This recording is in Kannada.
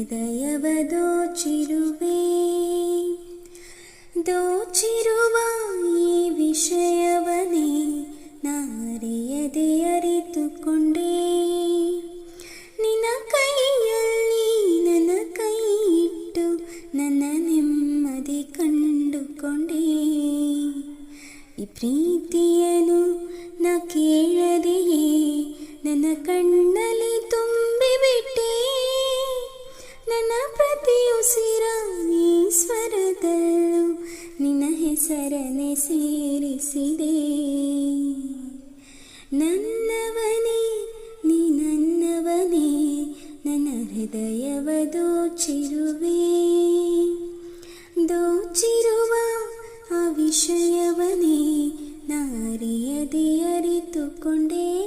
ಹೃದಯವ ದೋಚಿರುವ ಈ ವಿಷಯವನೇ ನಾರಿಯದೆ ಅರಿತುಕೊಂಡೆ. ನಿನ್ನ ಕೈಯಲ್ಲಿ ನನ್ನ ಕೈ ಇಟ್ಟು ನನ್ನ ನೆಮ್ಮದಿ ಕಂಡುಕೊಂಡೆ. ಈ ಪ್ರೀತಿಯನ್ನು ನಾ ಕೇಳದೆಯೇ ನನ್ನ ಕಣ್ಣಲ್ಲಿ ತುಂಬಿಬಿಟ್ಟೆ. ನನ್ನ ಪ್ರತಿ ಉಸಿರ ಈ ಸ್ವರದಲ್ಲೂ ನಿನ್ನ ಹೆಸರನ್ನೇ ಸೇರಿಸಿದೆ. ನನ್ನವನೇ ನೀ ನನ್ನವನೇ, ನನ್ನ ಹೃದಯವ ದೋಚಿರುವ ಆ ವಿಷಯವನೇ ನಾರಿಯದೆ ಅರಿತುಕೊಂಡೆ.